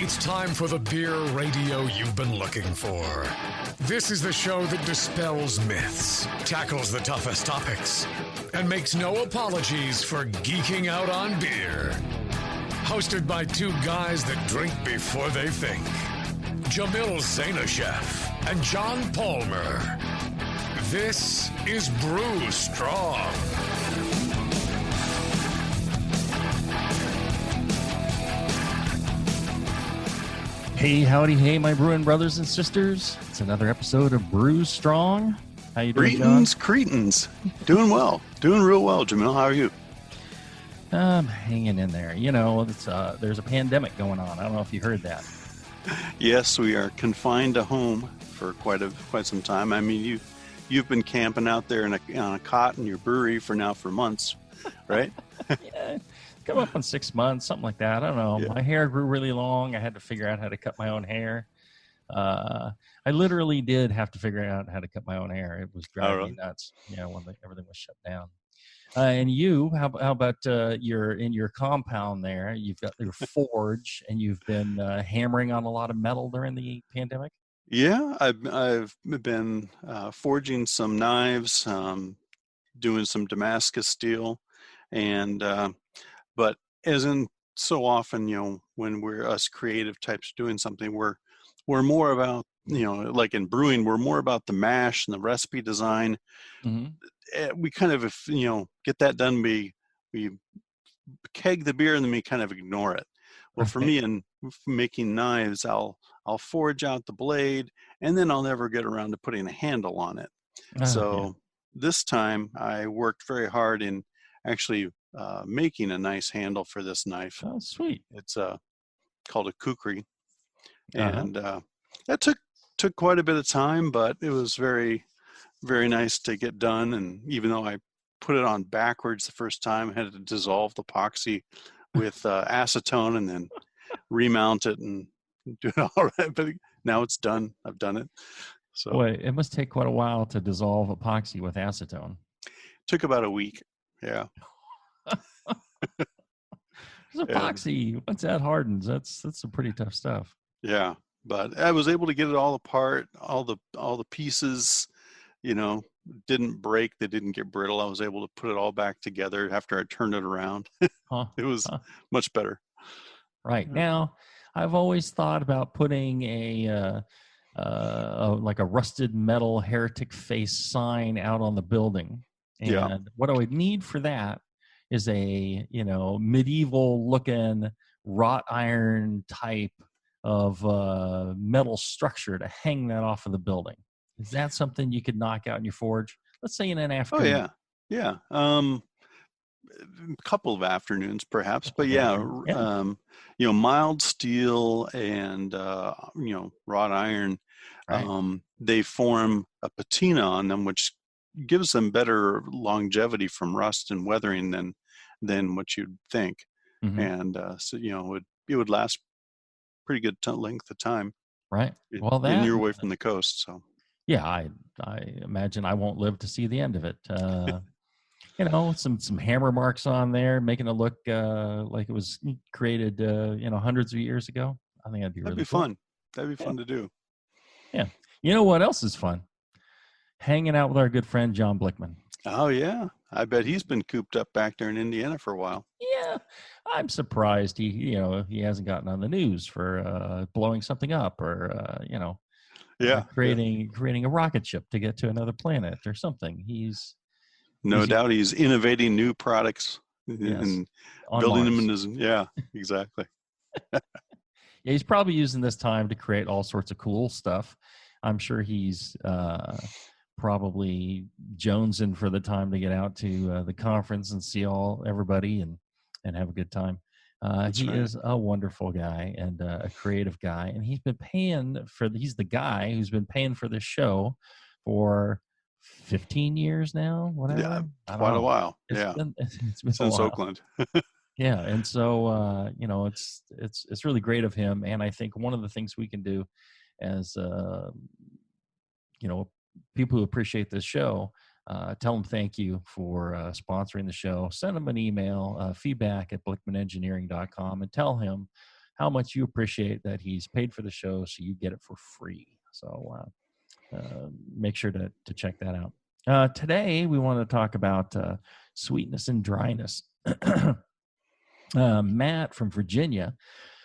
It's time for the beer radio you've been looking for. This is the show that dispels myths, tackles the toughest topics, and makes no apologies for geeking out on beer. Hosted by two guys that drink before they think. Jamil Zainasheff and John Palmer. This is Brew Strong. Hey, howdy, hey, my brewing brothers and sisters. It's another episode of Brew Strong. How you doing, John? Cretins. Doing well. Doing real well, Jamil. How are you? I'm hanging in there. You know, there's a pandemic going on. I don't know if you heard that. Yes, we are confined to home for quite some time. I mean, you've been camping out there on a cot in your brewery for months, right? Yeah, come up on 6 months, something like that. I don't know. Yeah. My hair grew really long. I had to figure out how to cut my own hair. I literally did have to figure out how to cut my own hair. It was driving me nuts. Yeah, when everything was shut down. And you, how about you're in your compound there? You've got your forge, and you've been hammering on a lot of metal during the pandemic. Yeah, I've been forging some knives, doing some Damascus steel, and but as in so often, you know, when we're us creative types doing something, we're more about, you know, like in brewing, we're more about the mash and the recipe design. Mm-hmm. We kind of, you know, get that done. We keg the beer and then we kind of ignore it. Well, for me, in making knives, I'll forge out the blade and then I'll never get around to putting a handle on it. This time I worked very hard in actually making a nice handle for this knife. Oh, sweet! It's called a kukri, and that took quite a bit of time, but it was very, very nice to get done. And even though I put it on backwards the first time, I had to dissolve the epoxy with acetone and then remount it and do it all right. But now it's done. I've done it. So boy, it must take quite a while to dissolve epoxy with acetone. Took about a week. Yeah. Epoxy, once that hardens, that's some pretty tough stuff. Yeah, but I was able to get it all apart. All the pieces, you know, didn't break. They didn't get brittle. I was able to put it all back together after I turned it around. It was much better. Right. Now, I've always thought about putting a like a rusted metal heretic face sign out on the building. And what I would need for that is a, you know, medieval looking wrought iron type of metal structure to hang that off of the building. Is that something you could knock out in your forge? Let's say in an afternoon. Oh yeah. A couple of afternoons perhaps, but you know, mild steel and you know, wrought iron, they form a patina on them, which gives them better longevity from rust and weathering than what you'd think. Mm-hmm. And so, you know, it would last pretty good length of time. Right. Well, and you're away from the coast, so yeah, I imagine I won't live to see the end of it. You know, some hammer marks on there, making it look like it was created, you know, hundreds of years ago. I think that'd be really cool. Fun. That'd be fun to do. Yeah. You know what else is fun? Hanging out with our good friend John Blickman. Oh yeah, I bet he's been cooped up back there in Indiana for a while. Yeah, I'm surprised he hasn't gotten on the news for blowing something up or you know, creating a rocket ship to get to another planet or something. He's innovating new products and building them in his exactly. Yeah, he's probably using this time to create all sorts of cool stuff. I'm sure he's probably jonesing for the time to get out to the conference and see everybody and have a good time. He is a wonderful guy and a creative guy, and he's the guy who's been paying for this show for 15 years now. Whatever. Yeah, quite a while. It's been since Oakland. Yeah, and so you know, it's really great of him, and I think one of the things we can do as you know, people who appreciate this show, tell them thank you for sponsoring the show. Send them an email, feedback@blickmanengineering.com, and tell him how much you appreciate that he's paid for the show so you get it for free. So make sure to check that out. Today, we want to talk about sweetness and dryness. Matt from Virginia,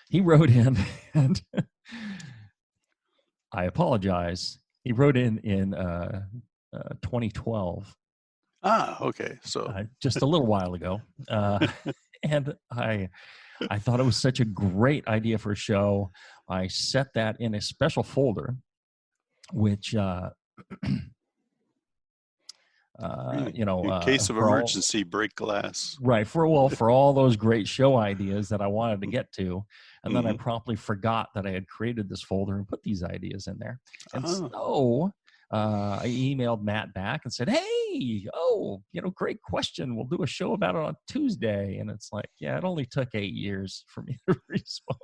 he wrote in, and I apologize. He wrote in 2012. Okay. So just a little while ago. And I thought it was such a great idea for a show. I set that in a special folder, which, in case of emergency, break glass. Right. For all those great show ideas that I wanted to get to. And then I promptly forgot that I had created this folder and put these ideas in there. And so I emailed Matt back and said, hey, great question. We'll do a show about it on Tuesday. And it's like, yeah, it only took 8 years for me to respond.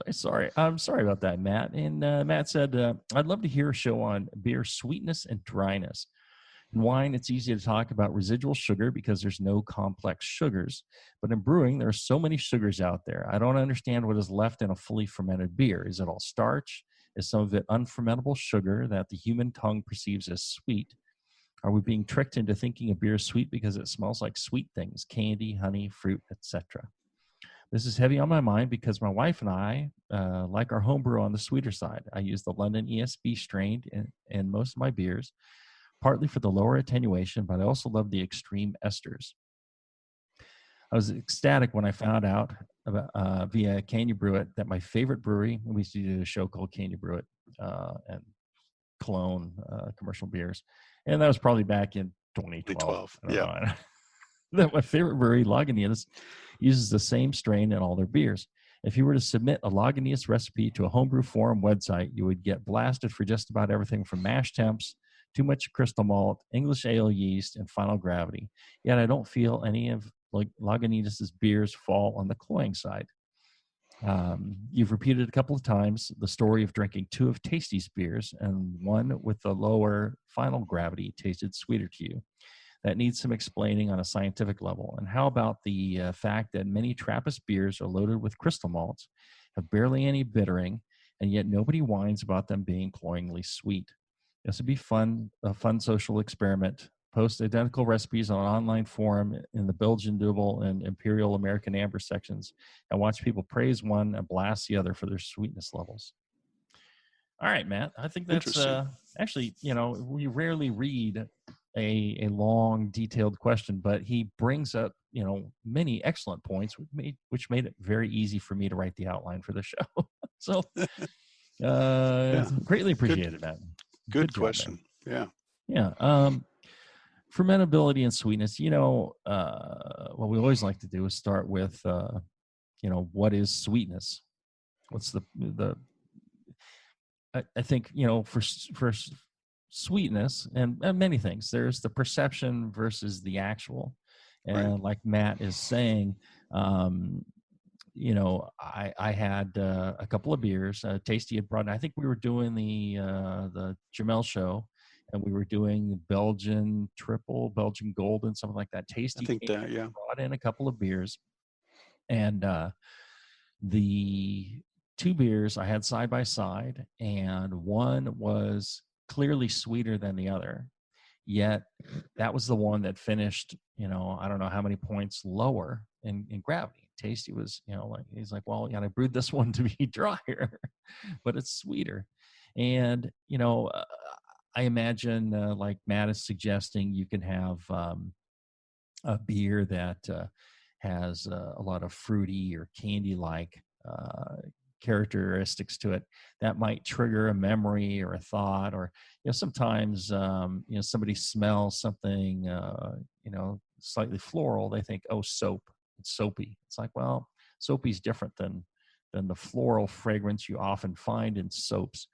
So I'm sorry about that, Matt. And Matt said, I'd love to hear a show on beer sweetness and dryness. In wine, it's easy to talk about residual sugar because there's no complex sugars. But in brewing, there are so many sugars out there. I don't understand what is left in a fully fermented beer. Is it all starch? Is some of it unfermentable sugar that the human tongue perceives as sweet? Are we being tricked into thinking a beer is sweet because it smells like sweet things, candy, honey, fruit, etc.? This is heavy on my mind because my wife and I like our homebrew on the sweeter side. I use the London ESB strain in most of my beers, partly for the lower attenuation, but I also love the extreme esters. I was ecstatic when I found out about, via Can You Brew It that my favorite brewery, we used to do a show called Can You Brew It, and Cologne commercial beers. And that was probably back in 2012. Yeah. That my favorite brewery, Lagunitas, uses the same strain in all their beers. If you were to submit a Lagunitas recipe to a homebrew forum website, you would get blasted for just about everything from mash temps, too much crystal malt, English ale yeast, and final gravity. Yet I don't feel any of Lagunitas' beers fall on the cloying side. You've repeated a couple of times the story of drinking 2 of Tasty's beers, and one with the lower final gravity tasted sweeter to you. That needs some explaining on a scientific level. And how about the fact that many Trappist beers are loaded with crystal malts, have barely any bittering, and yet nobody whines about them being cloyingly sweet? This would be a fun social experiment. Post identical recipes on an online forum in the Belgian Double and Imperial American Amber sections, and watch people praise one and blast the other for their sweetness levels. All right, Matt. I think that's actually, we rarely read a long, detailed question, but he brings up, many excellent points, which made it very easy for me to write the outline for the show. So, greatly appreciated, Matt. Good question. There. Yeah. Fermentability and sweetness. What we always like to do is start with, what is sweetness? What's I think, for sweetness and many things, there's the perception versus the actual. And right. Like Matt is saying, I had a couple of beers. Tasty had brought in, I think we were doing the Jamil show, and we were doing Belgian triple, Belgian golden, something like that. Tasty brought in a couple of beers. And the 2 beers I had side by side, and one was clearly sweeter than the other. Yet that was the one that finished, I don't know how many points lower in gravity. Tasty was, he's like, well, I brewed this one to be drier, but it's sweeter. And, I imagine, like Matt is suggesting, you can have a beer that has a lot of fruity or candy-like characteristics to it that might trigger a memory or a thought, or sometimes somebody smells something slightly floral, they think, oh, soap, it's soapy. It's like, well, soapy is different than the floral fragrance you often find in soaps.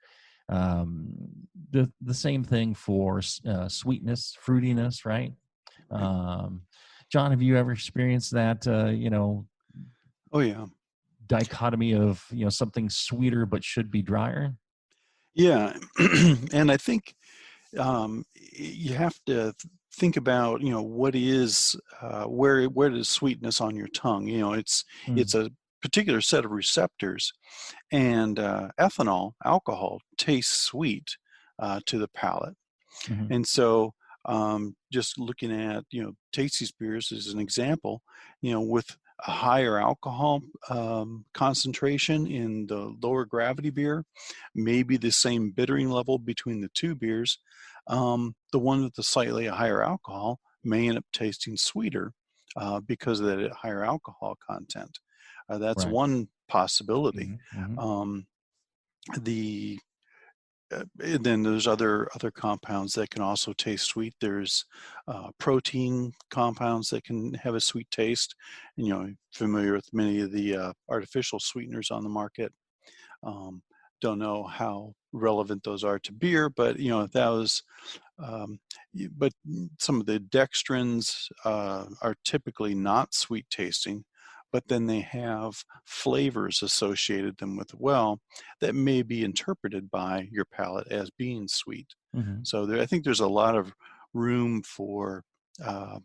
The same thing for sweetness, fruitiness, right? John, have you ever experienced that Oh yeah, dichotomy of something sweeter but should be drier? Yeah. And I think you have to think about, what is, where does sweetness on your tongue? It's a particular set of receptors, and ethanol, alcohol, tastes sweet to the palate. Mm-hmm. And so, just looking at, Tasty's beers as an example, with a higher alcohol concentration in the lower gravity beer, maybe the same bittering level between the two beers, the one with the slightly higher alcohol may end up tasting sweeter because of that higher alcohol content. That's Right. one possibility. Mm-hmm. Mm-hmm. The And then there's other compounds that can also taste sweet. There's protein compounds that can have a sweet taste. And, familiar with many of the artificial sweeteners on the market. Um, don't know how relevant those are to beer, but that was. But some of the dextrins are typically not sweet tasting, but then they have flavors associated them with well that may be interpreted by your palate as being sweet. Mm-hmm. So I think there's a lot of room for uh,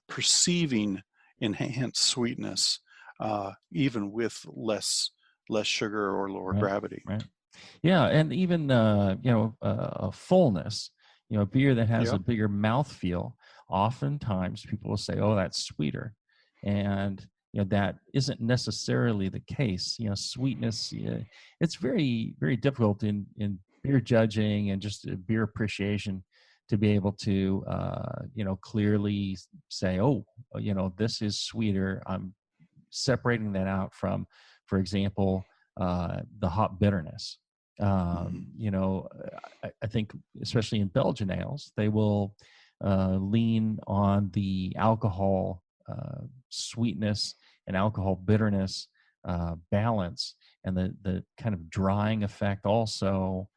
perceiving enhanced sweetness, even with less sugar or lower Right. gravity. Right. Yeah, and even a fullness, a beer that has Yeah. a bigger mouthfeel. Oftentimes, people will say, "Oh, that's sweeter," and that isn't necessarily the case. Sweetness. It's very, very difficult in beer judging and just beer appreciation to be able to clearly say, "Oh, this is sweeter." I'm separating that out from, for example, the hop bitterness. Mm-hmm. I think especially in Belgian ales, they will lean on the alcohol sweetness and alcohol bitterness balance, and the kind of drying effect also.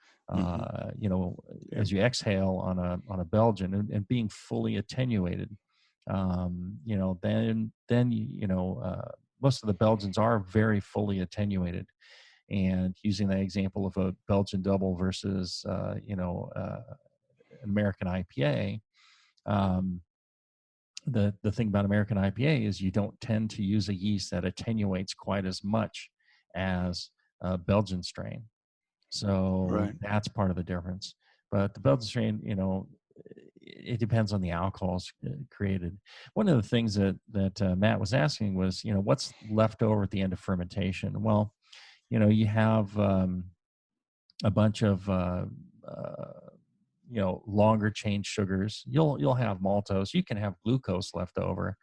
As you exhale on a Belgian and being fully attenuated, most of the Belgians are very fully attenuated. And using that example of a Belgian double versus, American IPA, the thing about American IPA is you don't tend to use a yeast that attenuates quite as much as a Belgian strain. So Right. that's part of the difference. But the Belgian strain, it depends on the alcohols created. One of the things that Matt was asking was, what's left over at the end of fermentation? Well, you have a bunch of longer chain sugars. You'll have maltose. You can have glucose left over.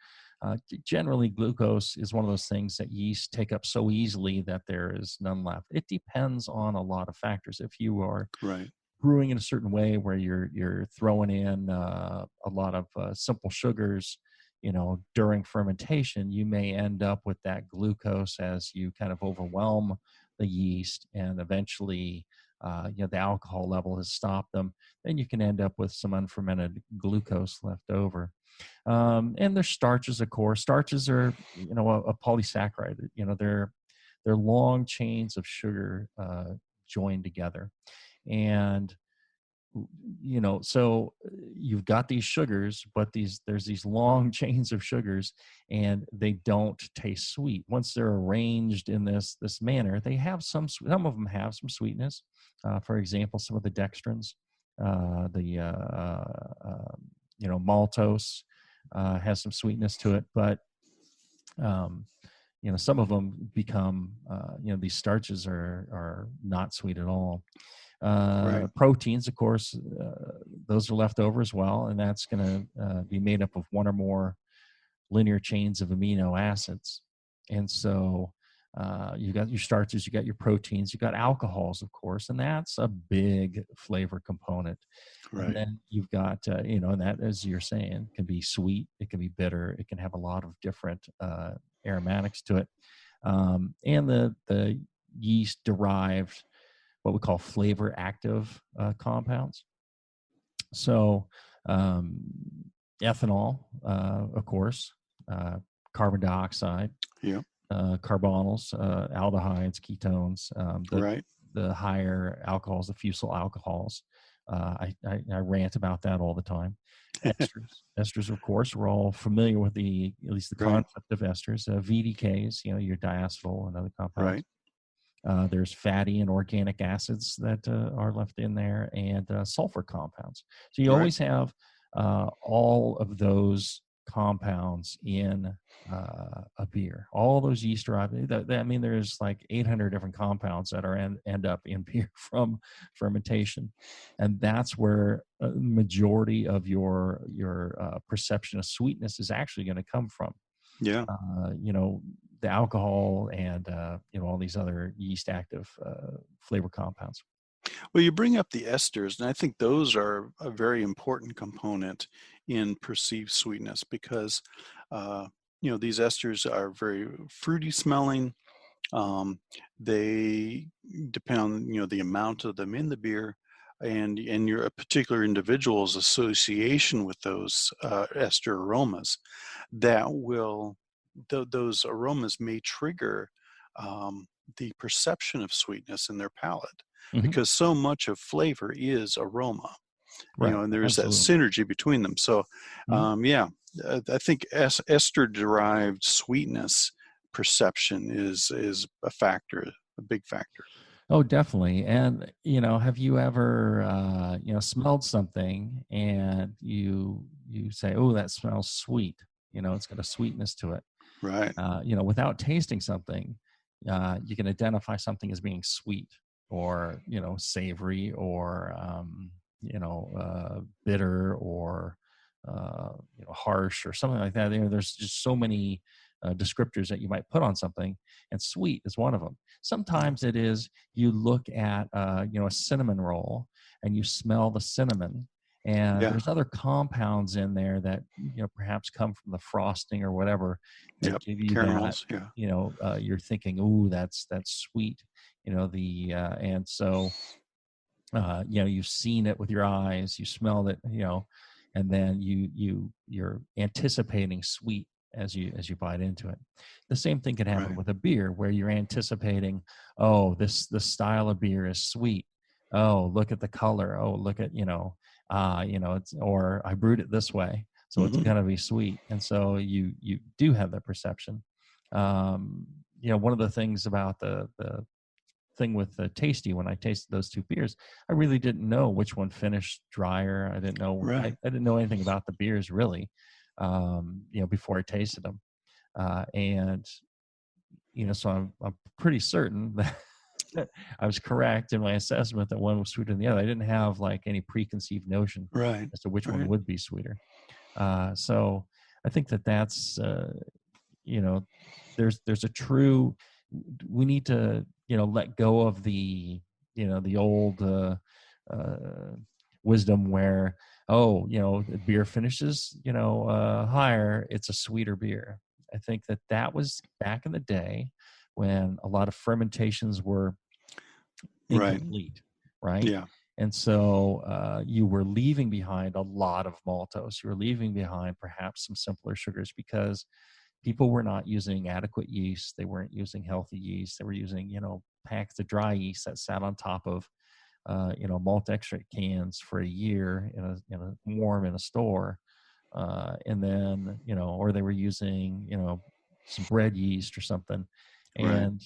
Generally, glucose is one of those things that yeast take up so easily that there is none left. It depends on a lot of factors. If you are Right. brewing in a certain way where you're throwing in a lot of simple sugars, during fermentation, you may end up with that glucose as you kind of overwhelm the yeast, and eventually, the alcohol level has stopped them. Then you can end up with some unfermented glucose left over. And there's starches, of course. Starches are, a polysaccharide. They're long chains of sugar joined together. And so you've got these sugars, but there's these long chains of sugars, and they don't taste sweet. Once they're arranged in this manner, they have some of them have some sweetness. For example, some of the dextrins, maltose has some sweetness to it, but some of them become these starches are not sweet at all. Right. Proteins, of course, those are left over as well, and that's going to be made up of one or more linear chains of amino acids. And so you got your starches, you got your proteins, you got alcohols, of course, and that's a big flavor component. Right. And then you've got, and that, as you're saying, can be sweet, it can be bitter, it can have a lot of different aromatics to it. And the yeast derived what we call flavor active compounds. So ethanol, of course, carbon dioxide, Yeah. carbonyls, aldehydes, ketones, Right. the higher alcohols, the fusel alcohols. I rant about that all the time. Esters, of course, we're all familiar with at least the Right. concept of esters. VDKs, your diacetyl and other compounds. Right. There's fatty and organic acids that are left in there, and sulfur compounds. So you Right. always have all of those compounds in a beer. All those yeast derived. I mean, there's like 800 different compounds that are end up in beer from fermentation, and that's where a majority of your perception of sweetness is actually going to come from. Yeah. The alcohol and all these other yeast active flavor compounds. Well, you bring up the esters, and I think those are a very important component in perceived sweetness because, these esters are very fruity smelling. They depend on, the amount of them in the beer and your particular individual's association with those ester aromas that will, those aromas may trigger the perception of sweetness in their palate. Mm-hmm. Because so much of flavor is aroma, right? And there's Absolutely. that synergy between them. So, I think ester-derived sweetness perception is a factor, a big factor. Oh, definitely. And have you ever smelled something and you say, "Oh, that smells sweet." It's got a sweetness to it. Right. Without tasting something, you can identify something as being sweet or savory or bitter or harsh or something like that. There's just so many descriptors that you might put on something, and sweet is one of them. Sometimes it is you look at a cinnamon roll and you smell the cinnamon, and there's other compounds in there that perhaps come from the frosting or whatever that give you caramels, that you're thinking, "Ooh, that's sweet," and so you've seen it with your eyes, you smelled it, and then you're anticipating sweet as you bite into it. The same thing can happen with a beer where you're anticipating, oh, this style of beer is sweet. Oh, look at the color. Oh, look at it's, or I brewed it this way, so it's gonna be sweet. And so you do have that perception. One of the things about the thing with the tasty, when I tasted those two beers, I really didn't know which one finished drier. I didn't know I didn't know anything about the beers really, before I tasted them, and so I'm pretty certain that I was correct in my assessment that one was sweeter than the other. I didn't have like any preconceived notion as to which one would be sweeter. So I think that's there's a true, we need to let go of the the old wisdom where the beer finishes higher, it's a sweeter beer. I think that was back in the day when a lot of fermentations were incomplete, right? Yeah. And so you were leaving behind a lot of maltose. You were leaving behind perhaps some simpler sugars because people were not using adequate yeast. They weren't using healthy yeast. They were using, packets of dry yeast that sat on top of, malt extract cans for a year warm in a store. And then, or they were using, some bread yeast or something. And,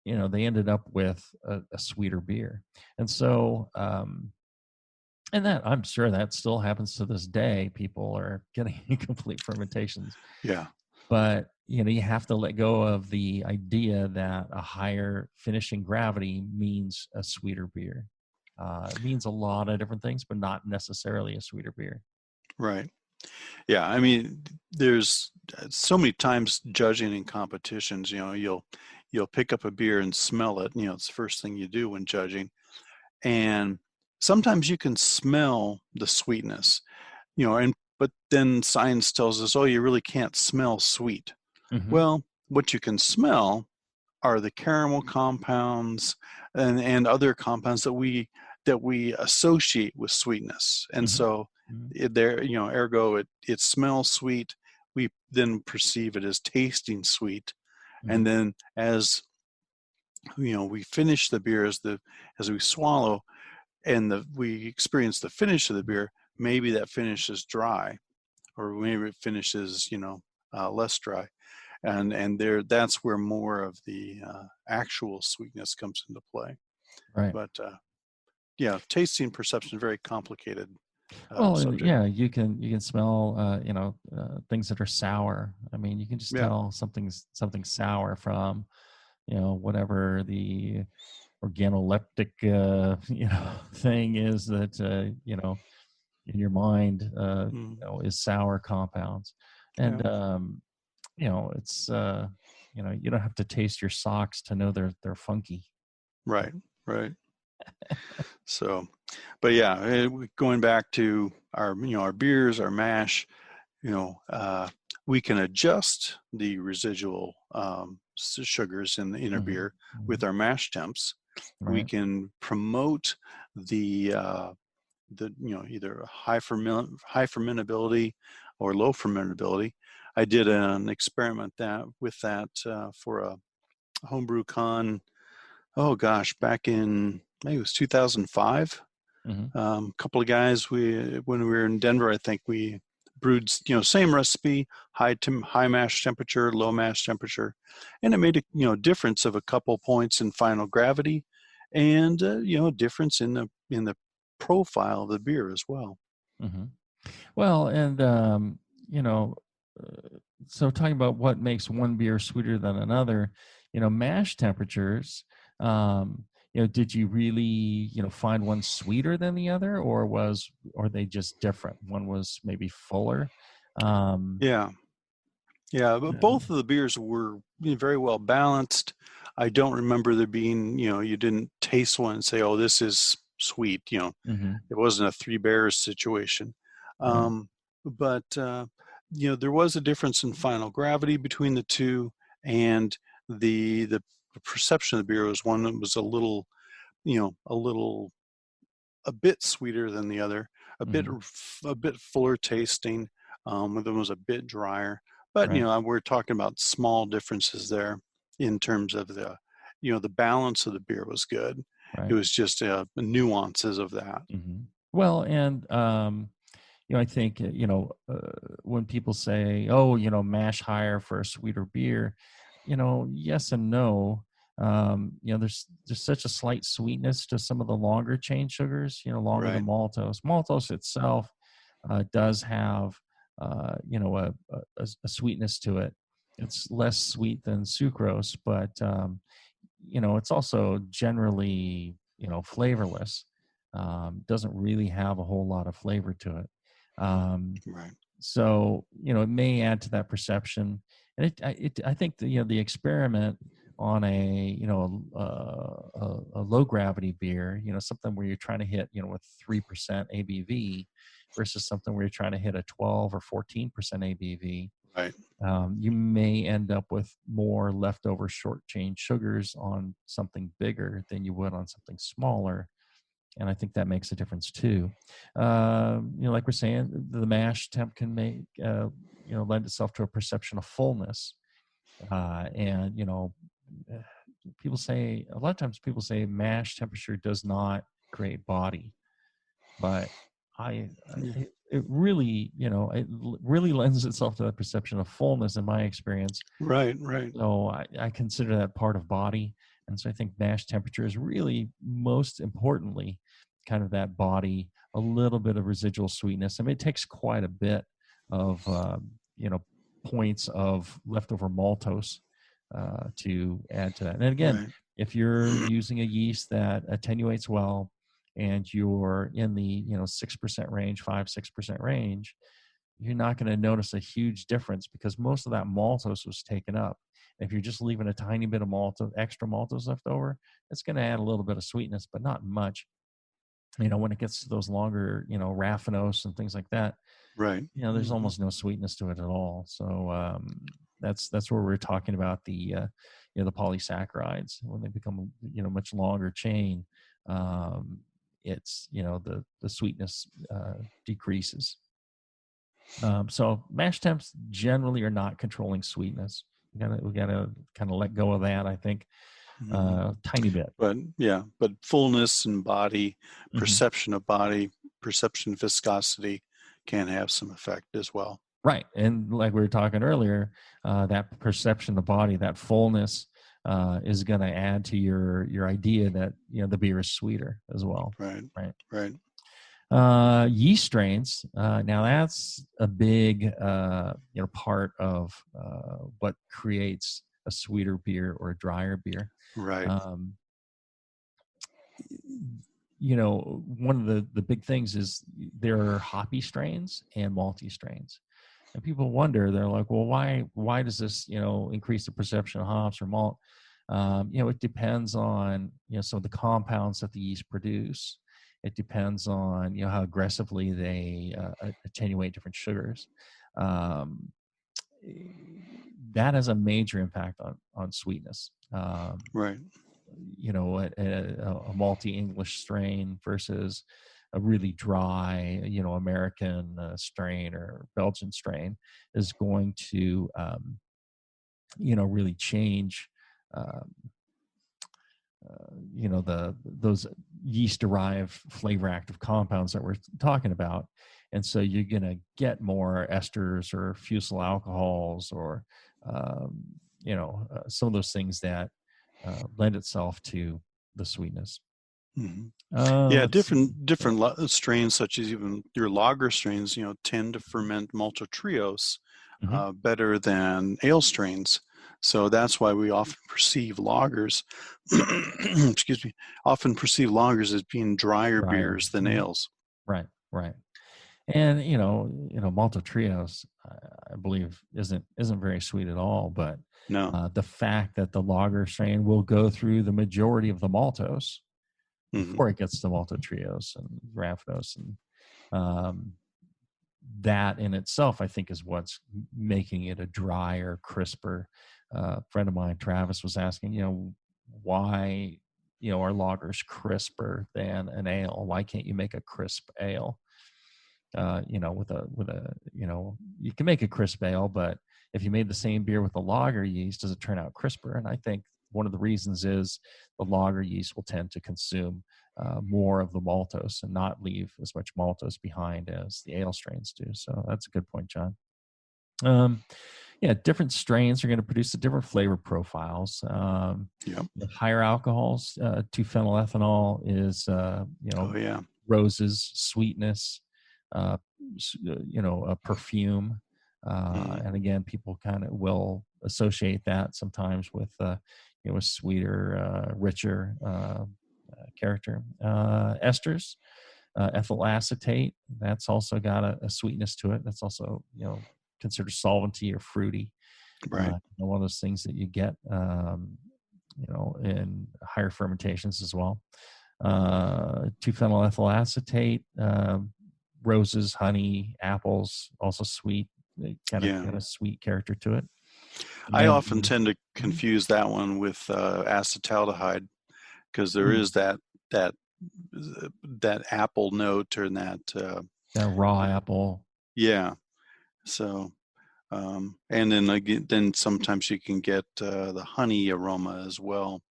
they ended up with a sweeter beer. And so, and that, I'm sure that still happens to this day. People are getting incomplete fermentations. Yeah. But, you have to let go of the idea that a higher finishing gravity means a sweeter beer. It means a lot of different things, but not necessarily a sweeter beer. Right. Yeah. I mean, there's so many times judging in competitions, you'll pick up a beer and smell it. It's the first thing you do when judging. And sometimes you can smell the sweetness, but then science tells us, oh, you really can't smell sweet. Mm-hmm. Well, what you can smell are the caramel compounds and other compounds that we associate with sweetness. And so ergo it smells sweet. We then perceive it as tasting sweet. And then as we finish the beer, as we swallow and we experience the finish of the beer, maybe that finish is dry, or maybe it finishes, less dry. And that's where more of the actual sweetness comes into play. Right. But yeah, tasting perception, very complicated Well, and subject. yeah, you can smell, things that are sour. I mean, you can just Yeah, tell something sour from, whatever the organoleptic, thing is that, in your mind, mm, is sour compounds. yeah, And, it's, you don't have to taste your socks to know they're funky. right, right. So, but yeah, going back to our beers, our mash, we can adjust the residual sugars in our Hmm. beer Hmm. with our mash temps. We Right. can promote the either high fermentability or low fermentability. I did an experiment with that for a homebrew con. Oh gosh, back in maybe it was 2005. Hmm. A couple of guys, when we were in Denver, I think we brewed, same recipe, high mash temperature, low mash temperature, and it made a difference of a couple points in final gravity, and a difference in the profile of the beer as well. Hmm. Well, and you know, so talking about what makes one beer sweeter than another, mash temperatures. Did you really, find one sweeter than the other, or they just different? One was maybe fuller. Um, Yeah, yeah, but uh, both of the beers were very well balanced. I don't remember there being, you didn't taste one and say, "Oh, this is sweet." mhm, It wasn't a Three Bears situation. right. But there was a difference in final gravity between the two, and the perception of the beer was one that was a little, a little, a bit sweeter than the other, Mhm, a bit fuller tasting. One of them was a bit drier. But right. we're talking about small differences there in terms of the balance of the beer was good. It Right. was just nuances of that. Mhm. Well, and I think when people say, "Oh, mash higher for a sweeter beer," yes and no. There's such a slight sweetness to some of the longer chain sugars. Longer than Right. maltose. Maltose itself does have a sweetness to it. It's less sweet than sucrose, but it's also generally flavorless. Doesn't really have a whole lot of flavor to it. um, Right. so it may add to that perception. And I think the experiment on a low gravity beer, something where you're trying to hit with 3% ABV versus something where you're trying to hit a 12 or 14% ABV. Right. You may end up with more leftover short chain sugars on something bigger than you would on something smaller. And I think that makes a difference too. Like we're saying, the mash temp can make, lend itself to a perception of fullness. And, eh, a lot of times people say mash temperature does not create body, but Yeah. it really, really lends itself to that perception of fullness in my experience. Right. Right. So I consider that part of body. And so I think mash temperature is really most importantly kind of that body, a little bit of residual sweetness. I mean, it takes quite a bit of, points of leftover maltose to add to that. And again, Right. if you're using a yeast that attenuates well and you're in the, 6% range, 5-6% range, you're not going to notice a huge difference because most of that maltose was taken up. If you're just leaving a tiny bit of extra maltose left over, it's going to add a little bit of sweetness, but not much. When it gets to those longer, raffinose and things like that, Right. there's Hmm. almost no sweetness to it at all. So that's where we're talking about the polysaccharides when they become much longer chain. It's the sweetness decreases. So mash temps generally are not controlling sweetness. We gotta kind of let go of that. I think Hmm. tiny bit. But yeah, but fullness and body, Hmm. perception of body, perception viscosity can have some effect as well. Right. And like we were talking earlier, that perception of the body, that fullness, is going to add to your idea that, the beer is sweeter as well. Right. Right. Right. Yeast strains. Now that's a big, part of what creates a sweeter beer or a drier beer. Right. One of the big things is there are hoppy strains and malty strains. And people wonder, they're like, well, why does this, increase the perception of hops or malt? It depends on, some of the compounds that the yeast produce. It depends on, how aggressively they attenuate different sugars. That has a major impact on sweetness. Right. A malty English strain versus a really dry, American strain or Belgian strain is going to, really change, those yeast-derived flavor-active compounds that we're talking about. And so you're going to get more esters or fusel alcohols or, some of those things that lend itself to the sweetness. Mm-hmm. Different strains, such as even your lager strains, tend to ferment maltotriose better than ale strains. So that's why we often perceive lagers, excuse me, as being drier beers than ales. Right. And maltotriose, I believe, isn't very sweet at all. But no, the fact that the lager strain will go through the majority of the maltose before it gets to maltotriose and raffinose, and that in itself, I think, is what's making it a drier, crisper. A friend of mine, Travis, was asking, why, are lagers crisper than an ale? Why can't you make a crisp ale? You can make a crisp ale, but if you made the same beer with the lager yeast, does it turn out crisper? And I think one of the reasons is the lager yeast will tend to consume more of the maltose and not leave as much maltose behind as the ale strains do. So that's a good point, John. Different strains are going to produce the different flavor profiles. The higher alcohols, 2-phenylethanol is, roses, sweetness, a perfume. And again, people kind of will associate that sometimes with, a sweeter, richer character. Esters, ethyl acetate, that's also got a sweetness to it. That's also, considered salventy or fruity. Right. One of those things that you get, in higher fermentations as well. 2-phenylethyl acetate, roses, honey, apples, also sweet, kind of sweet character to it. I often tend to confuse that one with acetaldehyde, because there is that apple note or that raw apple. Yeah. So, and then sometimes you can get the honey aroma as well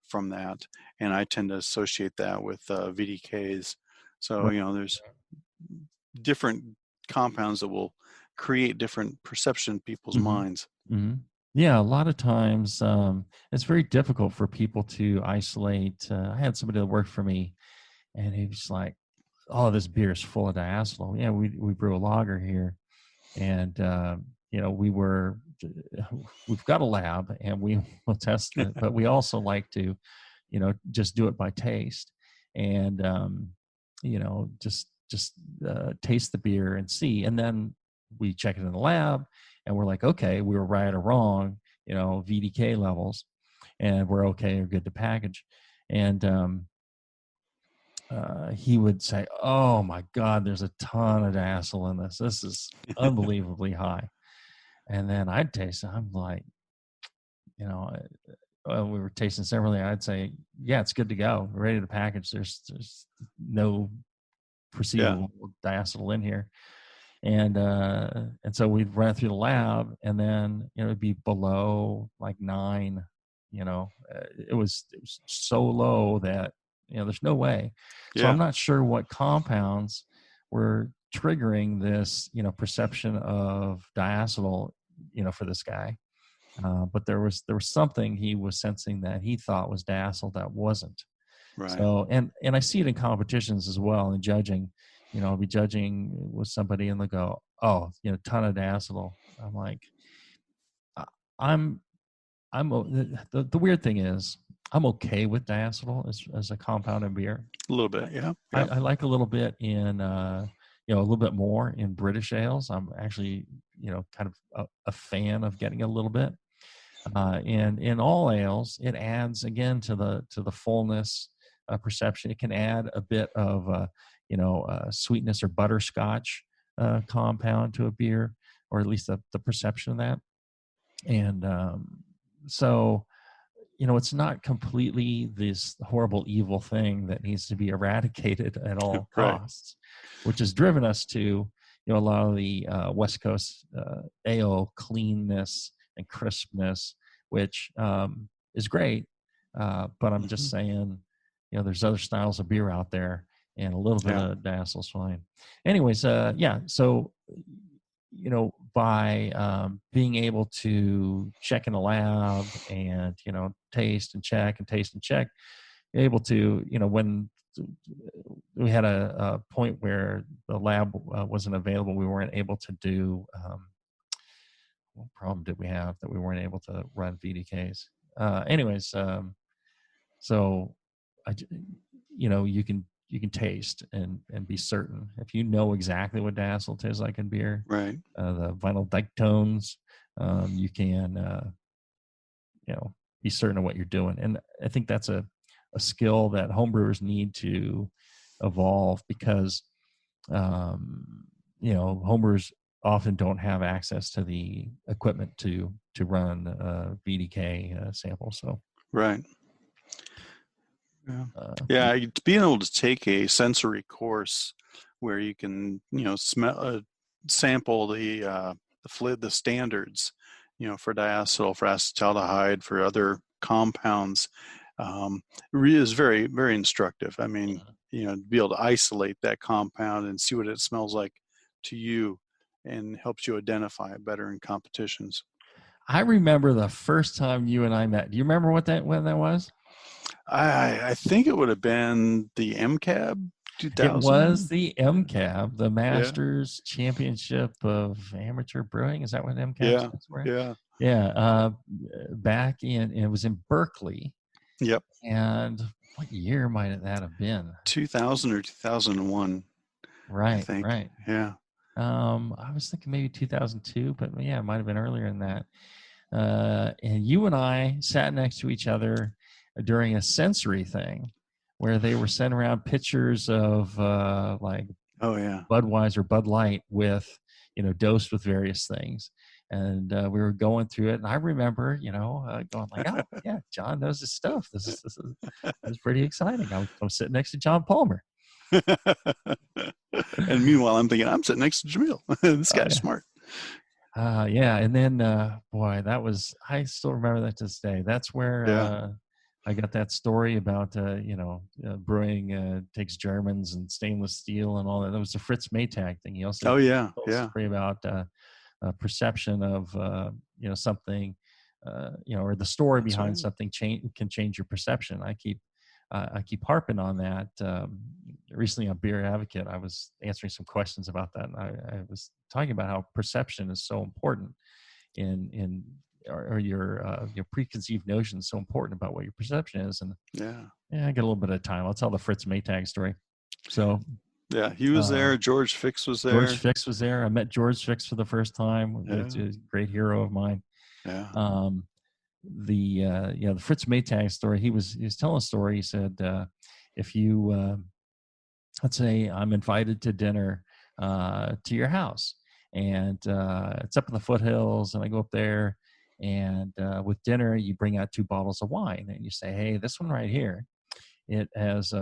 from that, and I tend to associate that with VDKs. So there's different compounds that will create different perception in people's minds. Yeah, a lot of times it's very difficult for people to isolate. I had somebody that worked for me, and he was like, "Oh, this beer is full of diacetyl." Yeah, we brew a lager here, and we've got a lab, and we will test it, but we also like to, just do it by taste, and just taste the beer and see, and then we check it in the lab. And we're like, okay, we were right or wrong, VDK levels, and we're okay or good to package. And he would say, "Oh my God, there's a ton of diacetyl in this. This is unbelievably high." And then I'd taste it. I'm like, we were tasting separately. I'd say, "Yeah, it's good to go. We're ready to package. There's no perceivable diacetyl in here." And so we'd run it through the lab, and then it'd be below like 9. It was so low that there's no way. So I'm not sure what compounds were triggering this, perception of diacetyl, for this guy. But there was something he was sensing that he thought was diacetyl that wasn't. Right. So, and I see it in competitions as well, in judging. I'll be judging with somebody and they'll go, "Oh, ton of diacetyl." I'm like, I'm the weird thing is I'm okay with diacetyl as a compound in beer. A little bit, yeah. I like a little bit in a little bit more in British ales. I'm actually kind of a fan of getting a little bit. And in all ales, it adds again to the fullness perception. It can add a bit of sweetness or butterscotch compound to a beer, or at least the perception of that. And so, it's not completely this horrible, evil thing that needs to be eradicated at all costs, which has driven us to, a lot of the West Coast ale cleanness and crispness, which is great. But I'm just saying, there's other styles of beer out there, and a little bit of diacetyl's fine. Anyways, so, by being able to check in the lab and, taste and check, able to, when we had a point where the lab wasn't available, we weren't able to do, what problem did we have that we weren't able to run VDKs? So you can taste and be certain if you know exactly what diacetyl tastes like in beer. Right. The vinyl diketones, you can be certain of what you're doing, and I think that's a skill that homebrewers need to evolve, because homebrewers often don't have access to the equipment to run VDK samples. So right. Yeah, being able to take a sensory course where you can, smell, sample the standards, for diacetyl, for acetaldehyde, for other compounds, is very, very instructive. I mean, to be able to isolate that compound and see what it smells like to you, and helps you identify it better in competitions. I remember the first time you and I met. Do you remember when that was? I think it would have been the MCAB 2000. It was the MCAB, the Masters Championship of Amateur Brewing. Is that what MCAB stands for? Yeah. Yeah. Back it was in Berkeley. Yep. And what year might that have been? 2000 or 2001. Right. I think. Right. Yeah. I was thinking maybe 2002, but yeah, it might have been earlier than that. And you and I sat next to each other during a sensory thing where they were sending around pictures of Budweiser, Bud Light with, dosed with various things. And we were going through it. And I remember, going like, oh, yeah, John knows his stuff. This is pretty exciting. I'm sitting next to John Palmer. And meanwhile, I'm thinking, I'm sitting next to Jamil. This guy's smart. Yeah. And then, I still remember that to this day. That's where I got that story about, brewing takes Germans and stainless steel and all that. That was the Fritz Maytag thing. He also told a story about perception of, something, or the story behind something can change your perception. I keep harping on that. Recently on Beer Advocate, I was answering some questions about that, and I was talking about how perception is so important or your preconceived notion is so important about what your perception is. And I get a little bit of time. I'll tell the Fritz Maytag story. So he was there. George Fix was there. George Fix was there. I met George Fix for the first time. It's a great hero of mine. Yeah. The Fritz Maytag story. He was telling a story. He said, if you let's say I'm invited to dinner to your house, and it's up in the foothills, and I go up there, and with dinner you bring out 2 bottles of wine, and you say, hey, this one right here, it has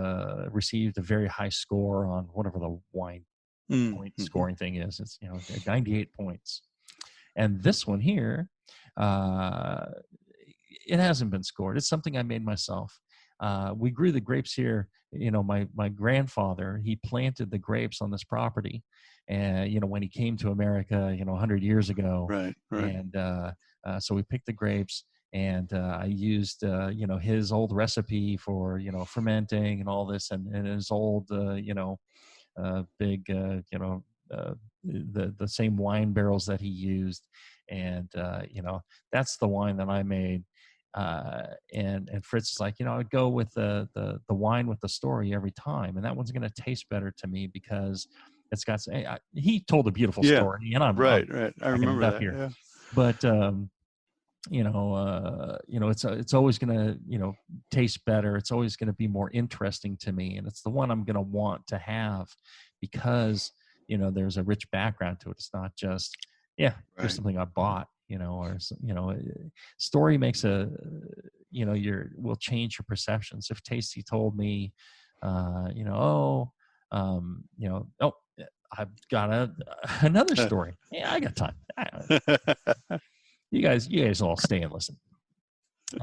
received a very high score on whatever the wine point scoring thing is. It's 98 points, and this one here, it hasn't been scored. It's something I made myself. we grew the grapes here. My grandfather, he planted the grapes on this property, and when he came to America, 100 years ago. Right. And so we picked the grapes, and I used his old recipe for fermenting and all this, and his old big the same wine barrels that he used, and that's the wine that I made. And Fritz is like, I would go with the wine with the story every time, and that one's going to taste better to me because it's got. He told a beautiful story, and I'm right. I remember that. Here. Yeah. But it's always going to taste better. It's always going to be more interesting to me, and it's the one I'm going to want to have because there's a rich background to it. It's not just there's something I bought. Story makes will change your perceptions. If Tasty told me, I've got another story. Yeah, I got time. You guys all stay and listen. Dave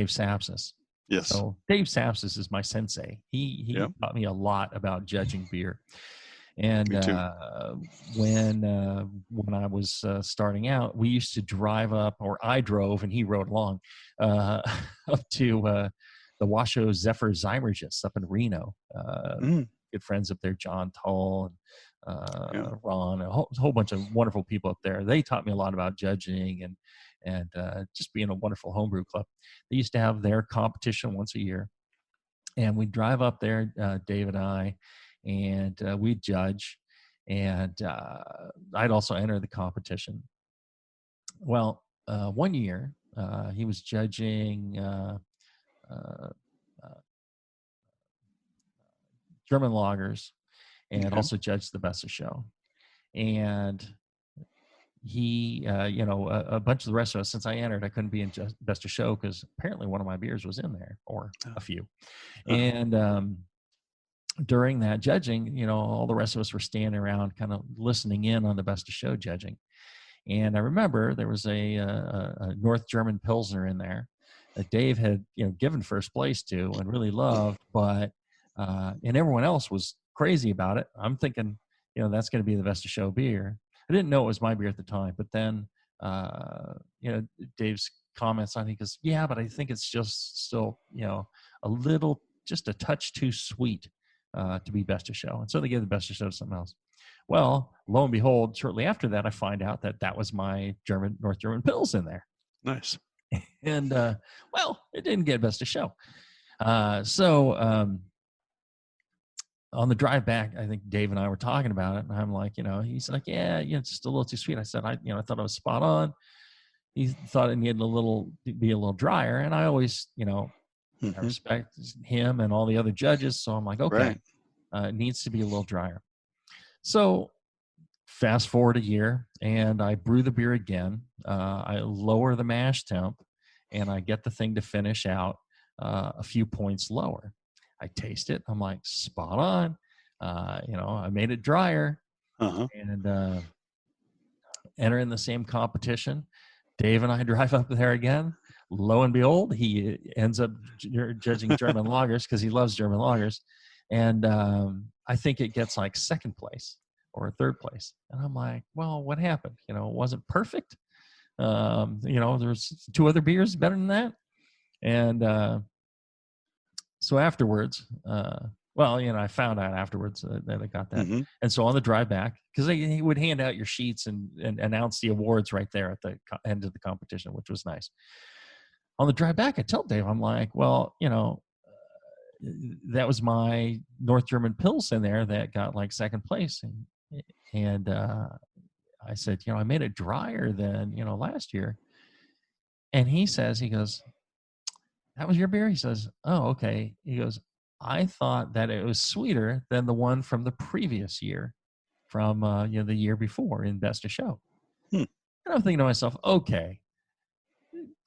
Sapsis. Yes. So Dave Sapsis is my sensei. He taught me a lot about judging beer. And when I was starting out, we used to drive up, or I drove and he rode along, up to the Washoe Zephyr Zymergis up in Reno. Good friends up there, John Tull and Ron, a whole bunch of wonderful people up there. They taught me a lot about judging and just being a wonderful homebrew club. They used to have their competition once a year, and we'd drive up there, Dave and I, and we'd judge, and I'd also enter the competition. Well, one year he was judging German lagers, and also judged the Best of Show. And he, a bunch of the rest of us, since I entered, I couldn't be in Best of Show because apparently one of my beers was in there, or a few. And during that judging, all the rest of us were standing around kind of listening in on the Best of Show judging. And I remember there was a North German Pilsner in there that Dave had, given first place to and really loved, but and everyone else was crazy about it. I'm thinking, that's going to be the Best of Show beer. I didn't know it was my beer at the time, but then, Dave's comments on it, goes, yeah, but I think it's just still, just a touch too sweet to be Best of Show. And so they gave the Best of Show to something else. Well, lo and behold, shortly after that, I find out that was my North German Pils in there. Nice. And, it didn't get Best of Show. On the drive back, I think Dave and I were talking about it, and I'm like, he's like, it's just a little too sweet. I said, I thought I was spot on. He thought it needed be a little drier, and I always, I respect him and all the other judges, so I'm like, okay, it needs to be a little drier. So fast forward a year, and I brew the beer again. I lower the mash temp, and I get the thing to finish out a few points lower. I taste it. I'm like, spot on. I made it drier. And enter in the same competition. Dave and I drive up there again. Lo and behold, he ends up judging German lagers because he loves German lagers. And I think it gets like second place or third place. And I'm like, well, what happened? It wasn't perfect. There's two other beers better than that. And so afterwards, I found out afterwards that I got that. And so on the drive back, because he would hand out your sheets and announce the awards right there at the end of the competition, which was nice. On the drive back, I tell Dave, I'm like, well, that was my North German Pils in there that got like second place. And I said, I made it drier than, last year. And he goes, that was your beer? He says, oh, okay. He goes, I thought that it was sweeter than the one from the previous year, from the year before in Best of Show. And I'm thinking to myself, okay,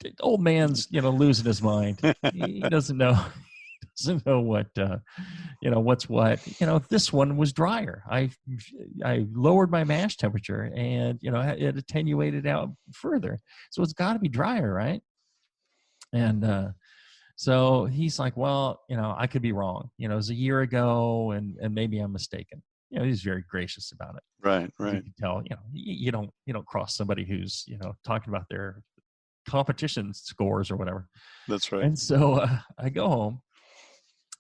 the old man's losing his mind. He doesn't know what what's what. This one was drier. I lowered my mash temperature, and it attenuated out further, so it's got to be drier, right? And So he's like, well, I could be wrong. It was a year ago, and maybe I'm mistaken. He's very gracious about it. Right. You can tell, you don't cross somebody who's, talking about their competition scores or whatever. That's right. And so I go home,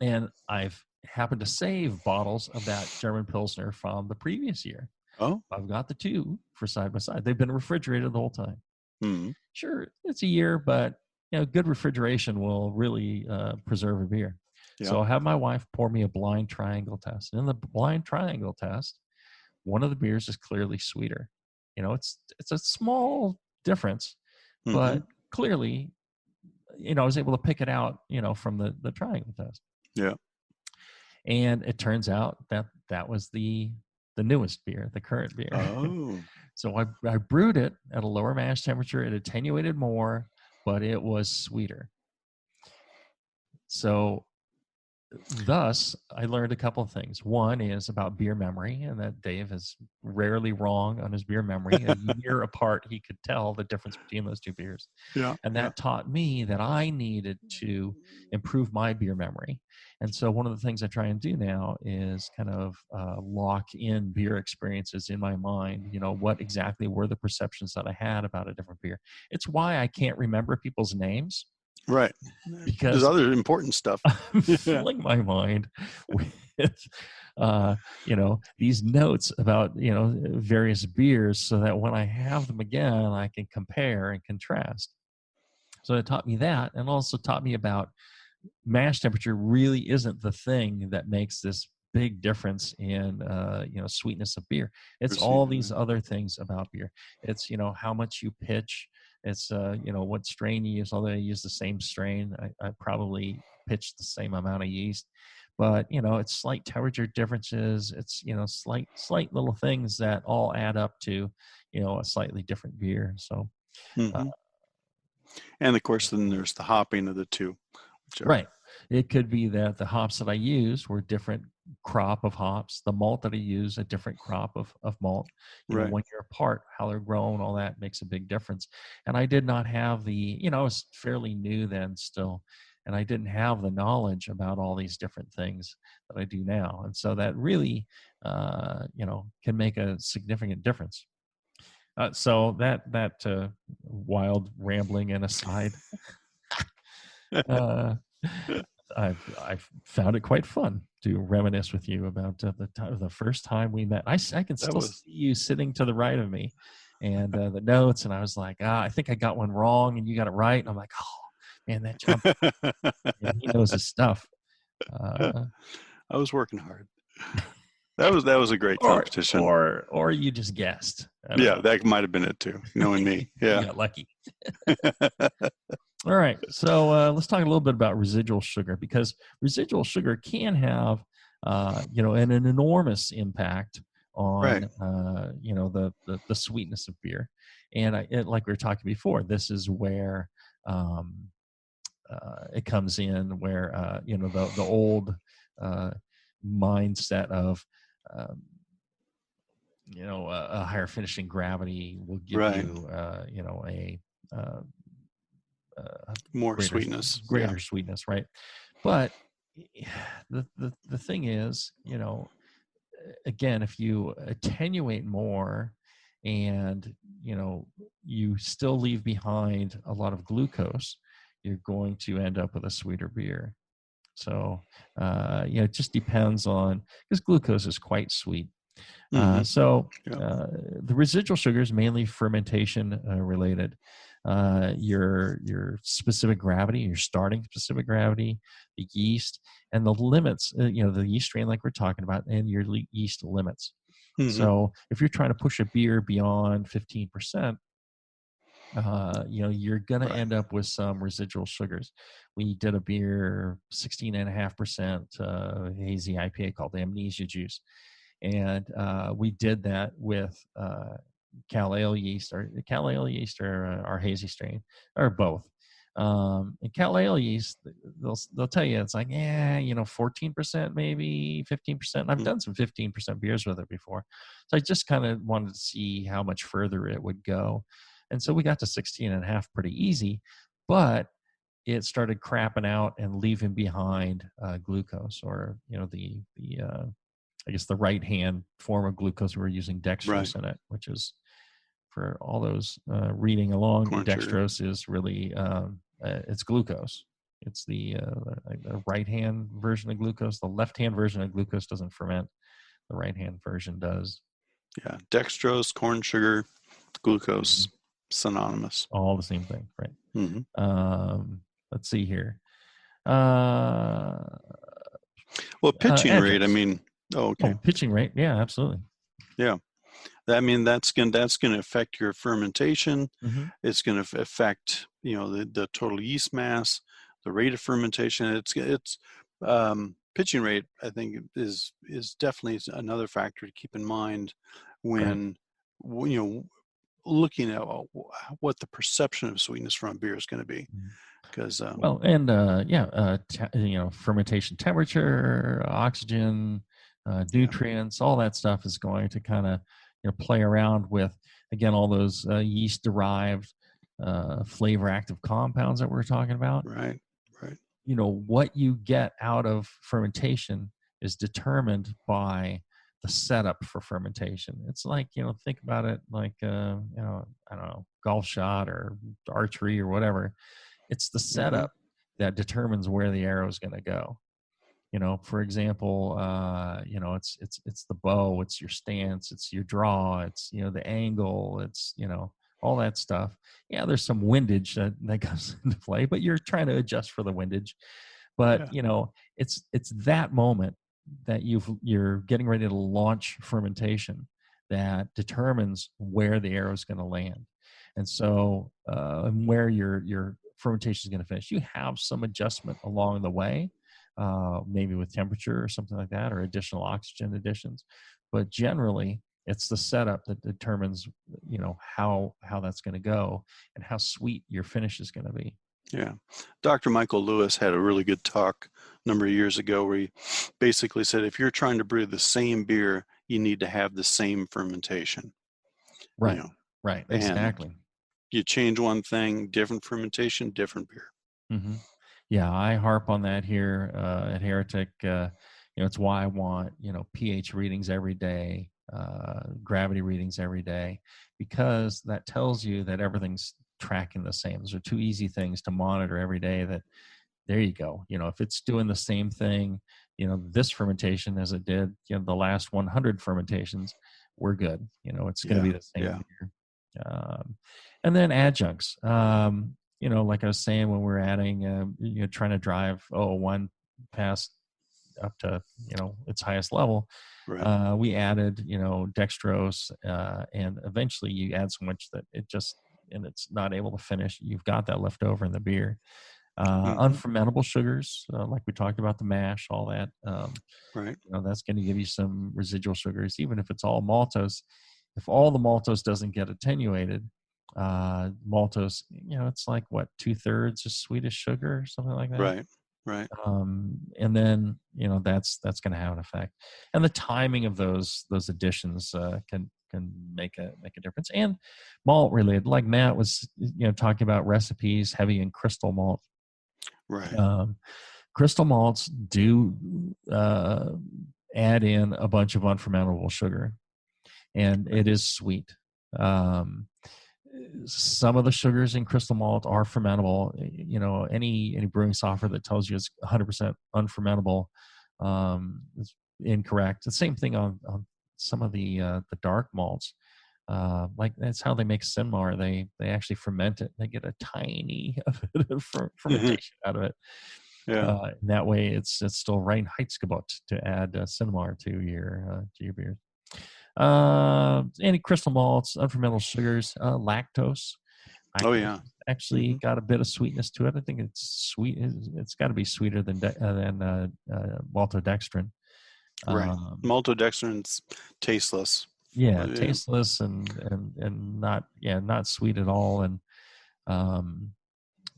and I've happened to save bottles of that German Pilsner from the previous year. Oh. I've got the two for side by side. They've been refrigerated the whole time. Mm-hmm. Sure, it's a year, but good refrigeration will really preserve a beer. Yep. So I'll have my wife pour me a blind triangle test. And in the blind triangle test, one of the beers is clearly sweeter. It's a small difference, but clearly, I was able to pick it out, from the triangle test. Yeah. And it turns out that was the newest beer, the current beer. Oh. So I brewed it at a lower mash temperature. It attenuated more, but it was sweeter. So thus, I learned a couple of things. One is about beer memory, and that Dave is rarely wrong on his beer memory. A year apart, he could tell the difference between those two beers. Yeah. And that taught me that I needed to improve my beer memory. And so one of the things I try and do now is kind of lock in beer experiences in my mind. What exactly were the perceptions that I had about a different beer? It's why I can't remember people's names. Right. Because there's other important stuff. I'm filling my mind with, these notes about, various beers so that when I have them again, I can compare and contrast. So it taught me that, and also taught me about mash temperature really isn't the thing that makes this big difference in, sweetness of beer. It's all these other things about beer. It's, how much you pitch. It's, what strain you use, although I use the same strain. I probably pitch the same amount of yeast. But, it's slight temperature differences. It's, slight little things that all add up to, a slightly different beer. So, and of course, then there's the hopping of the two. Right. It could be that the hops that I used were different crop of hops. The malt that I use, a different crop of malt. When you're apart, how they're grown, all that makes a big difference. And I did not have I was fairly new then still, and I didn't have the knowledge about all these different things that I do now. And so that really, can make a significant difference. So that wild rambling and aside. I've found it quite fun to reminisce with you about the first time we met. I can still see you sitting to the right of me, and the notes. And I was like, I think I got one wrong, and you got it right. And I'm like, oh man, that John, he knows his stuff. I was working hard. That was a great competition. Or you just guessed. Yeah, that might have been it too. Knowing me, yeah, you got lucky. All right, so let's talk a little bit about residual sugar, because residual sugar can have, an enormous impact on, the sweetness of beer. And like we were talking before, this is where it comes in, where the old mindset of a higher finishing gravity will give you a more greater sweetness, right? But the thing is, again, if you attenuate more and you still leave behind a lot of glucose, you're going to end up with a sweeter beer. So it just depends on, because glucose is quite sweet. The residual sugar is mainly fermentation related. Your specific gravity, your starting specific gravity, the yeast, and the limits, the yeast strain like we're talking about, and your yeast limits. So if you're trying to push a beer beyond 15%, you're going to end up with some residual sugars. We did a beer 16.5% hazy IPA called Amnesia Juice. And we did that with Cal Ale yeast, or our hazy strain, or both. And Cal Ale yeast, they'll tell you it's like 14%, maybe 15%. And I've done some 15% beers with it before, so I just kind of wanted to see how much further it would go. And so we got to 16.5 pretty easy, but it started crapping out and leaving behind glucose, or the I guess the right hand form of glucose. We're using dextrose in it, which is, for all those reading along, Corn sugar. dextrose is really it's glucose. It's the right hand version of glucose. The left hand version of glucose doesn't ferment. The right hand version does. Yeah, dextrose, corn sugar, glucose, synonymous. All the same thing, right? Mm-hmm. Let's see here. Well, pitching rate. I mean, okay. Oh, pitching rate. Yeah, absolutely. Yeah, I mean that's going to affect your fermentation. Mm-hmm. It's going to affect the total yeast mass, the rate of fermentation. It's pitching rate. I think is definitely another factor to keep in mind when looking at what the perception of sweetness from a beer is going to be. Because fermentation temperature, oxygen, nutrients, all that stuff is going to kind of play around with, again, all those yeast derived flavor active compounds that we're talking about. Right. What you get out of fermentation is determined by the setup for fermentation. It's like, think about it like I don't know, golf shot or archery or whatever. It's the setup that determines where the arrow is going to go. For example, it's the bow, it's your stance, it's your draw, it's the angle, it's all that stuff. Yeah, there's some windage that comes into play, but you're trying to adjust for the windage. But it's that moment that you're getting ready to launch fermentation that determines where the arrow is going to land, and so where your fermentation is going to finish. You have some adjustment along the way, maybe with temperature or something like that, or additional oxygen additions, but generally it's the setup that determines how that's going to go and how sweet your finish is going to be. Yeah, Dr. Michael Lewis had a really good talk a number of years ago where he basically said if you're trying to brew the same beer, you need to have the same fermentation. Right. Right. Exactly. And you change one thing, different fermentation, different beer. Mm-hmm. Yeah, I harp on that here at Heretic. It's why I want pH readings every day, gravity readings every day, because that tells you that everything's tracking the same. Those are two easy things to monitor every day. That there you go. If it's doing the same thing, this fermentation as it did, the last 100 fermentations, we're good. It's going to be the same beer. And then adjuncts. Like I was saying, when we're adding, trying to drive 001 past up to, its highest level, right. We added, dextrose, and eventually you add so much that it's not able to finish. You've got that left over in the beer. Unfermentable sugars, like we talked about, the mash, all that. Right. That's going to give you some residual sugars, even if it's all maltose. If all the maltose doesn't get attenuated, maltose, it's like what, 2/3 of Swedish sugar or something like that. Right. And then that's going to have an effect, and the timing of those additions can make a difference. And malt related, like Matt was talking about recipes heavy in crystal malt. Right. Crystal malts do add in a bunch of unfermentable sugar, and it is sweet. Some of the sugars in crystal malt are fermentable. Any brewing software that tells you it's 100% unfermentable is incorrect. The same thing on some of the dark malts. Like that's how they make Sinmar. They actually ferment it. They get a tiny bit of fermentation out of it. Yeah. And that way, it's still rein Heizgebot to add Sinmar to your beer. Any crystal malts, unfermentable sugars, lactose. Actually got a bit of sweetness to it. I think it's sweet. It's got to be sweeter than maltodextrin. Right. Maltodextrin's tasteless. Yeah, tasteless and not sweet at all. And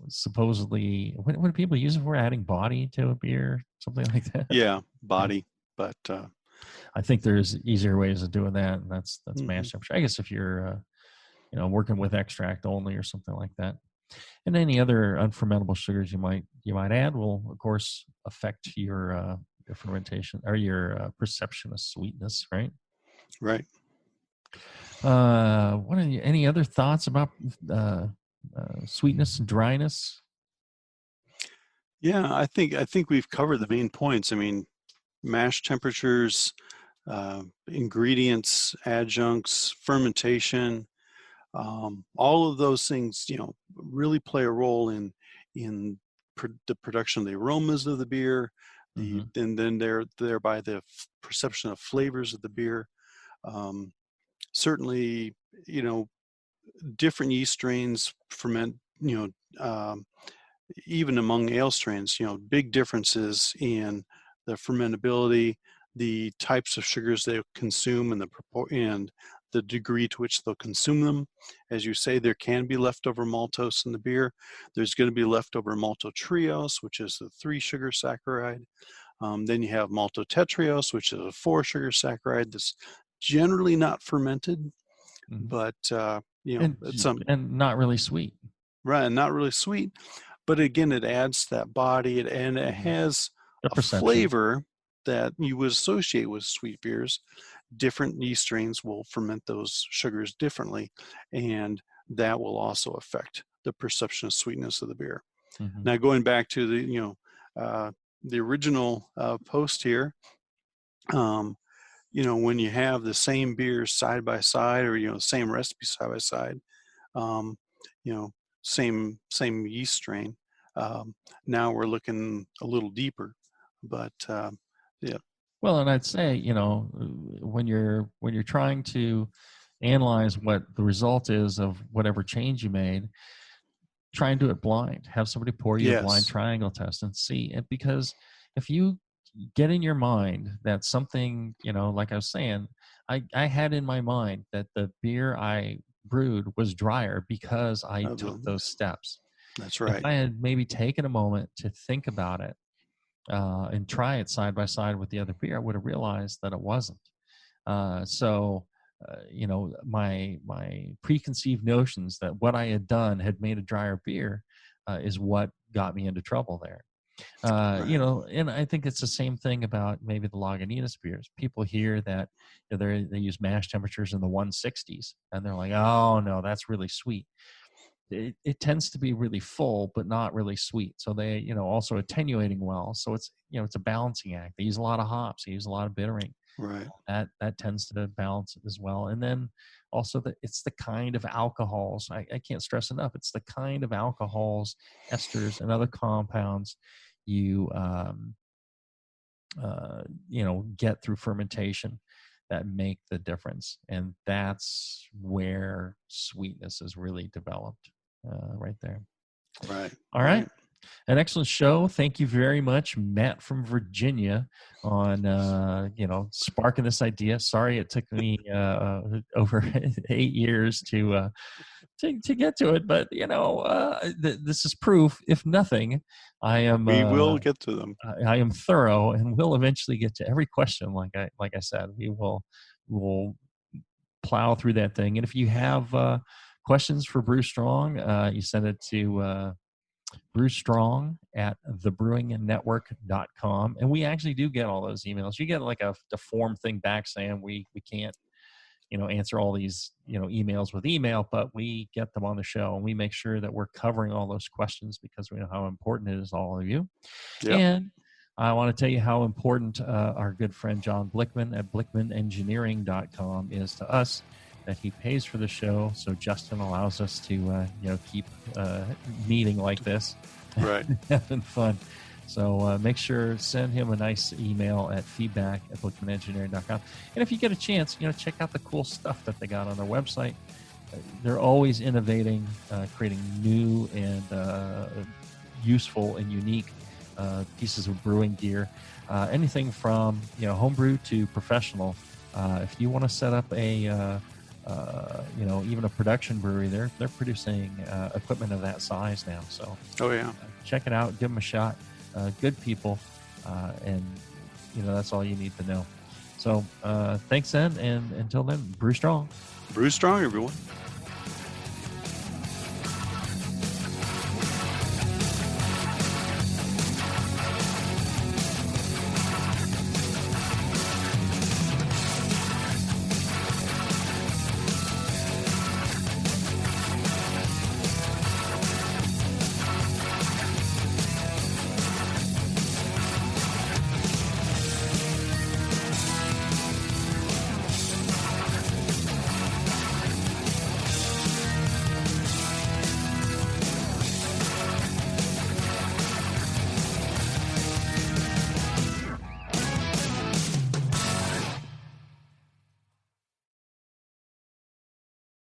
supposedly, what do people use it for? Adding body to a beer, something like that. Yeah, body. But I think there's easier ways of doing that, and that's mash temperature. I guess if you're working with extract only or something like that. And any other unfermentable sugars you might add will, of course, affect your fermentation or your perception of sweetness, right? Right. Any other thoughts about sweetness and dryness? Yeah, I think we've covered the main points. I mean, mash temperatures, ingredients, adjuncts, fermentation, all of those things, really play a role in the production of the aromas of the beer, and then thereby the perception of flavors of the beer. Certainly, different yeast strains ferment, even among ale strains, big differences in the fermentability, the types of sugars they consume, and the degree to which they'll consume them. As you say, there can be leftover maltose in the beer. There's going to be leftover maltotriose, which is a 3-sugar saccharide. Then you have maltotetriose, which is a 4-sugar saccharide that's generally not fermented, but and not really sweet. Right, and not really sweet. But again, it adds to that body, and it has a flavor that you would associate with sweet beers. Different yeast strains will ferment those sugars differently, and that will also affect the perception of sweetness of the beer. Now, going back to the original post here, when you have the same beers side by side, or same recipe side by side, same yeast strain. Now we're looking a little deeper, but yeah. Well, and I'd say, when you're trying to analyze what the result is of whatever change you made, try and do it blind. Have somebody pour you a blind triangle test and see it, because if you get in your mind that something, like I was saying, I had in my mind that the beer I brewed was drier because I took those steps. That's right. If I had maybe taken a moment to think about it and try it side by side with the other beer, I would have realized that it wasn't. My preconceived notions that what I had done had made a drier beer is what got me into trouble there. And I think it's the same thing about maybe the Lagunitas beers. People hear that they use mash temperatures in the 160s, and they're like, "Oh no, that's really sweet." It tends to be really full, but not really sweet. So they, also attenuating well. So it's a balancing act. They use a lot of hops. They use a lot of bittering. Right. That tends to balance it as well. And then also it's the kind of alcohols. I can't stress enough. It's the kind of alcohols, esters, and other compounds you get through fermentation that make the difference. And that's where sweetness is really developed right there. Right. All right. An excellent show. Thank you very much, Matt from Virginia, on sparking this idea. Sorry it took me over 8 years to get to it, but this is proof. If nothing, we will get to them. I am thorough, and we'll eventually get to every question. Like I said, we'll plow through that thing. And if you have questions for Brew Strong, you send it to brewstrong@thebrewingnetwork.com. And we actually do get all those emails. You get like a form thing back saying we can't, answer all these, emails with email, but we get them on the show, and we make sure that we're covering all those questions because we know how important it is to all of you. Yep. And I want to tell you how important our good friend John Blickman at blickmanengineering.com is to us, that he pays for the show. So Justin allows us to, keep meeting like this, right? Having fun. So make sure send him a nice email at feedback@blickmanengineering.com. And if you get a chance, check out the cool stuff that they got on their website. They're always innovating, creating new and useful and unique pieces of brewing gear. Anything from homebrew to professional. If you want to set up a even a production brewery, they're producing equipment of that size now. So check it out, give them a shot. Good people, and that's all you need to know. So thanks then, and until then, brew strong. Brew strong, everyone.